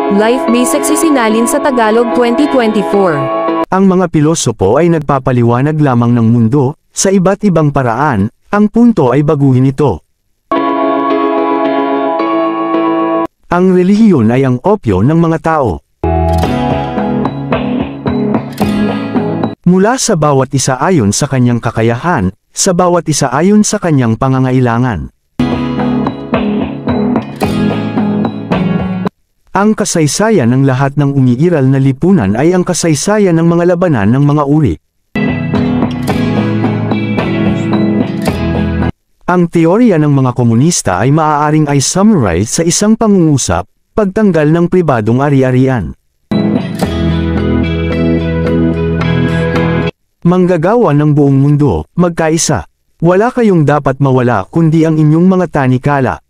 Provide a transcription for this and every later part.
Life Basics isinalin sa Tagalog 2024. Ang mga pilosopo ay nagpapaliwanag lamang ng mundo, sa iba't ibang paraan, ang punto ay baguhin ito. Ang relihiyon ay ang opyo ng mga tao. Mula sa bawat isa ayon sa kanyang kakayahan, sa bawat isa ayon sa kanyang pangangailangan. Ang kasaysayan ng lahat ng umiiral na lipunan ay ang kasaysayan ng mga labanan ng mga uri. Ang teorya ng mga komunista ay maaaring ay summarize sa isang pangungusap, pagtanggal ng pribadong ari-arian. Manggagawa ng buong mundo, magkaisa. Wala kayong dapat mawala kundi ang inyong mga tanikala.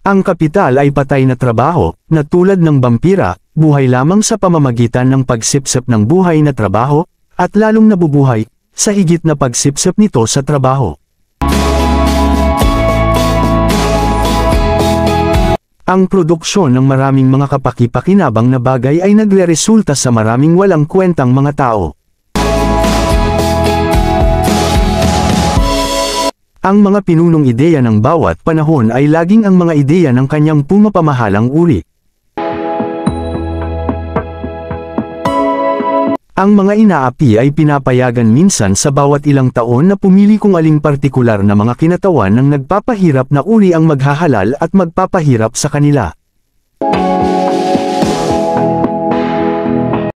Ang kapital ay patay na trabaho, na tulad ng bampira, buhay lamang sa pamamagitan ng pagsipsip ng buhay na trabaho, at lalong nabubuhay, sa higit na pagsipsip nito sa trabaho. Ang produksyon ng maraming mga kapaki-pakinabang na bagay ay nagreresulta sa maraming walang kwentang mga tao. Ang mga pinunong ideya ng bawat panahon ay laging ang mga ideya ng kanyang pumapamahalang uri. Ang mga inaapi ay pinapayagan minsan sa bawat ilang taon na pumili kung aling partikular na mga kinatawan ng nagpapahirap na uri ang maghahalal at magpapahirap sa kanila.